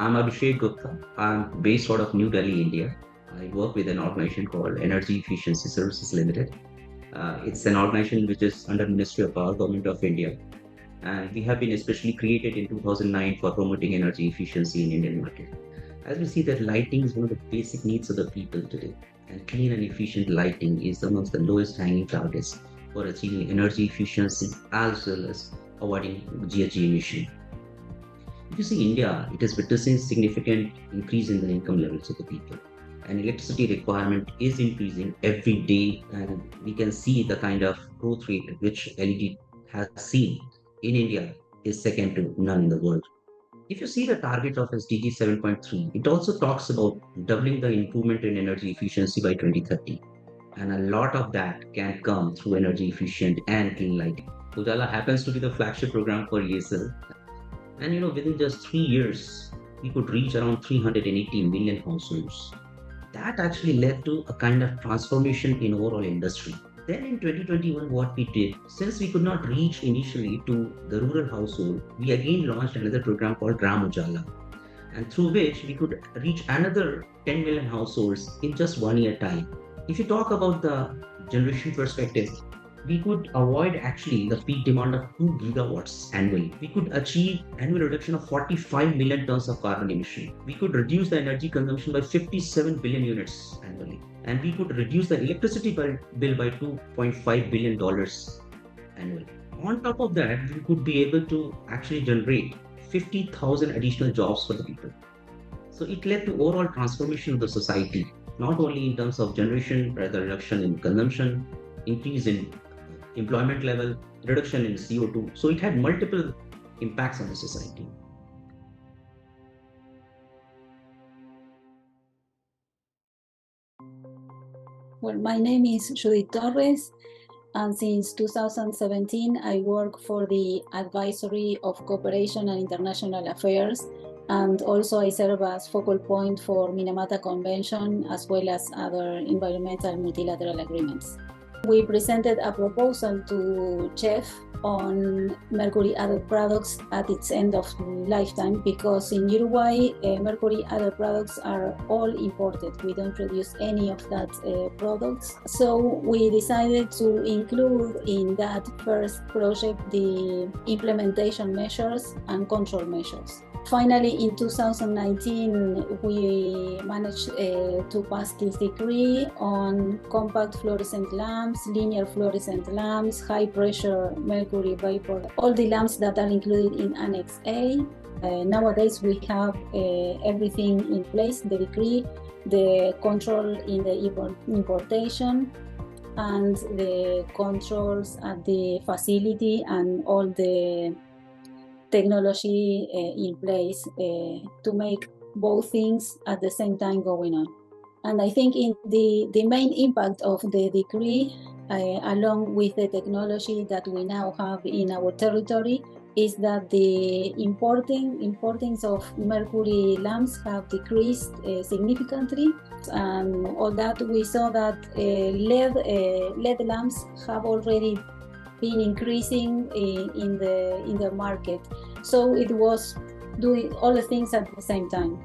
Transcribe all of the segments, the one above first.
I'm Abhishek Gupta. I'm based out of New Delhi, India. I work with an organization called Energy Efficiency Services Limited. It's an organization which is under Ministry of Power, Government of India, and we have been especially created in 2009 for promoting energy efficiency in Indian market. As we see that lighting is one of the basic needs of the people today, and clean and efficient lighting is amongst the lowest hanging targets for achieving energy efficiency as well as avoiding GHG emission. If you see India, it is witnessing significant increase in the income levels of the people. And electricity requirement is increasing every day, and we can see the kind of growth rate which LED has seen in India is second to none in the world. If you see the target of SDG 7.3, it also talks about doubling the improvement in energy efficiency by 2030. And a lot of that can come through energy efficient and clean lighting. Ujala happens to be the flagship program for ESL, and within just 3 years, we could reach around 380 million households. That actually led to a kind of transformation in overall industry. Then in 2021, what we did, since we could not reach initially to the rural household, we again launched another program called Gram Ujala, and through which we could reach another 10 million households in just 1 year time. If you talk about the generation perspective, we could avoid actually the peak demand of 2 gigawatts annually. We could achieve annual reduction of 45 million tons of carbon emission. We could reduce the energy consumption by 57 billion units annually. And we could reduce the electricity bill by $2.5 billion annually. On top of that, we could be able to actually generate 50,000 additional jobs for the people. So it led to overall transformation of the society, not only in terms of generation, rather reduction in consumption, increase in employment level, reduction in CO2. So it had multiple impacts on the society. Well, my name is Judith Torres, and since 2017, I work for the Advisory of Cooperation and International Affairs, and also I serve as focal point for Minamata Convention as well as other environmental multilateral agreements. We presented a proposal to CHEF on mercury added products at its end of lifetime, because in Uruguay, mercury added products are all imported. We don't produce any of that products. So we decided to include in that first project the implementation measures and control measures. Finally, in 2019, we managed to pass this decree on compact fluorescent lamps, linear fluorescent lamps, high pressure mercury vapor, all the lamps that are included in Annex A. Nowadays, we have everything in place, the decree, the control in the importation, and the controls at the facility, and all the technology in place to make both things at the same time going on. And I think in the main impact of the decree, along with the technology that we now have in our territory, is that the importings of mercury lamps have decreased significantly. And all that, we saw that LED lamps have already been increasing in the market. So it was doing all the things at the same time.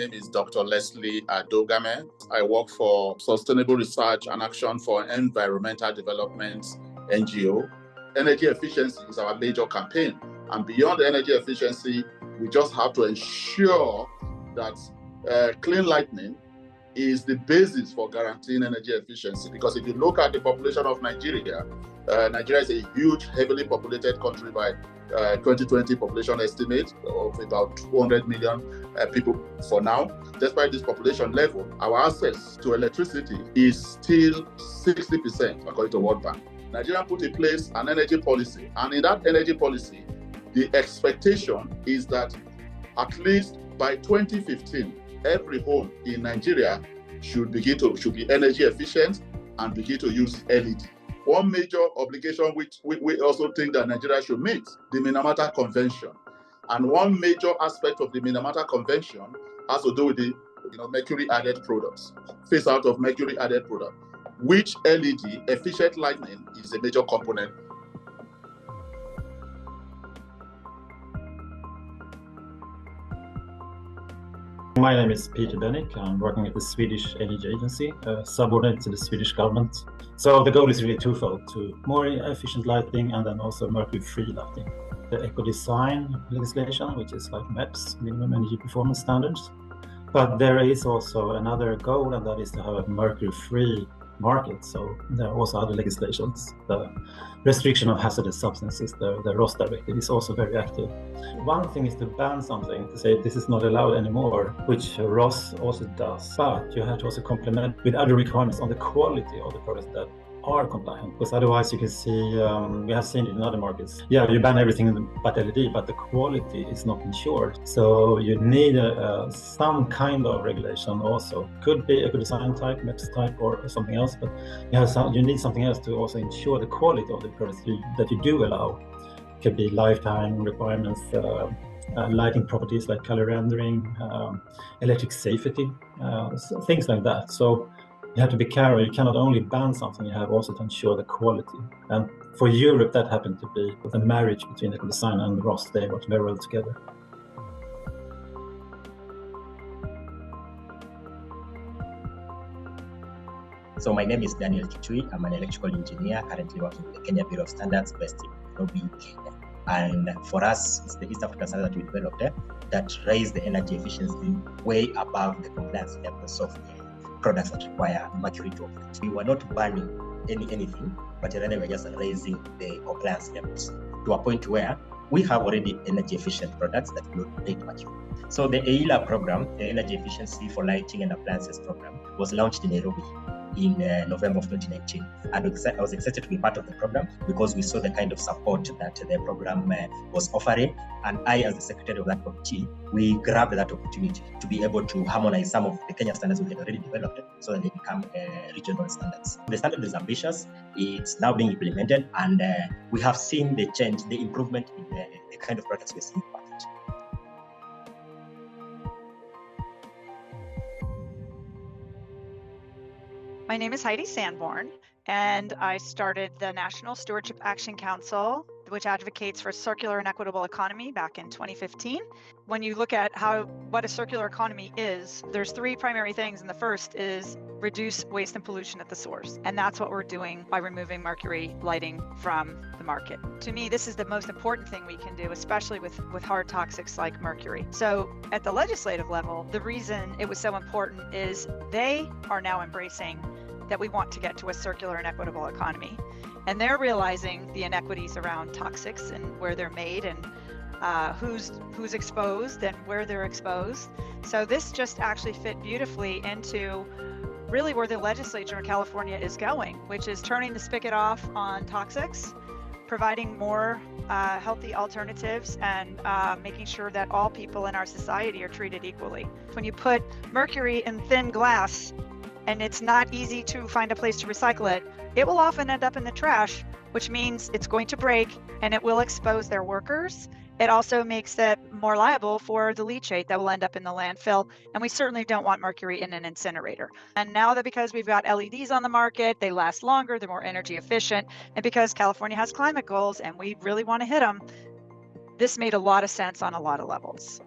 My name is Dr. Leslie Adogame. I work for Sustainable Research and Action for Environmental Development NGO. Energy efficiency is our major campaign. And beyond energy efficiency, we just have to ensure that clean lighting is the basis for guaranteeing energy efficiency. Because if you look at the population of Nigeria, Nigeria is a huge, heavily populated country by 2020 population estimate of about 200 million people for now. Despite this population level, our access to electricity is still 60% according to World Bank. Nigeria put in place an energy policy, and in that energy policy, the expectation is that at least by 2015, every home in Nigeria should be energy efficient and begin to use LED. One major obligation which we also think that Nigeria should meet, the Minamata Convention. And one major aspect of the Minamata Convention has to do with the mercury added products, phase out of mercury added product, which LED, efficient lighting, is a major component. My name is Peter Bennick. I'm working at the Swedish Energy Agency, subordinate to the Swedish government. So the goal is really twofold: to more efficient lighting and then also mercury-free lighting. The eco-design legislation, which is like MEPS, minimum energy performance standards. But there is also another goal, and that is to have a mercury-free market. So there are also other legislations. The restriction of hazardous substances, the ROS directive, is also very active. One thing is to ban something, to say this is not allowed anymore, which ROS also does. But you have to also complement with other requirements on the quality of the products that are compliant, because otherwise you can see, we have seen it in other markets. Yeah, you ban everything but LED, but the quality is not ensured. So you need some kind of regulation also. Could be eco-design type, MEPS type, or something else, but you need something else to also ensure the quality of the products that you do allow. It could be lifetime requirements, lighting properties like color rendering, electric safety, things like that. So you have to be careful. You cannot only ban something, you have also to ensure the quality. And for Europe, that happened to be the marriage between eco-design and ROS. They worked very well together. So my name is Daniel Kitui. I'm an electrical engineer currently working with the Kenya Bureau of Standards based in Nairobi, Kenya. And for us, it's the East African standard that we developed that raise the energy efficiency way above the compliance levels of products that require mercury to operate. We were not banning anything, but rather we're just raising the compliance levels to a point where we have already energy efficient products that do not need mercury. So the EILA program, the Energy Efficiency for Lighting and Appliances program, was launched in Nairobi in November of 2019. And I was excited to be part of the program because we saw the kind of support that the program was offering. And I, as the secretary of that committee, we grabbed that opportunity to be able to harmonize some of the Kenya standards we had already developed so that they become regional standards. The standard is ambitious. It's now being implemented, and we have seen the change, the improvement in the kind of products we're seeing in the market. My name is Heidi Sanborn, and I started the National Stewardship Action Council, which advocates for circular and equitable economy back in 2015. When you look at what a circular economy is, there's three primary things, and the first is reduce waste and pollution at the source. And that's what we're doing by removing mercury lighting from the market. To me, this is the most important thing we can do, especially with hard toxics like mercury. So at the legislative level, the reason it was so important is they are now embracing that we want to get to a circular and equitable economy. And they're realizing the inequities around toxics and where they're made and who's exposed and where they're exposed. So this just actually fit beautifully into really where the legislature in California is going, which is turning the spigot off on toxics, providing more healthy alternatives, and making sure that all people in our society are treated equally. When you put mercury in thin glass, and it's not easy to find a place to recycle it, it will often end up in the trash, which means it's going to break and it will expose their workers. It also makes it more liable for the leachate that will end up in the landfill. And we certainly don't want mercury in an incinerator. And now that because we've got LEDs on the market, they last longer, they're more energy efficient. And because California has climate goals and we really want to hit them, this made a lot of sense on a lot of levels.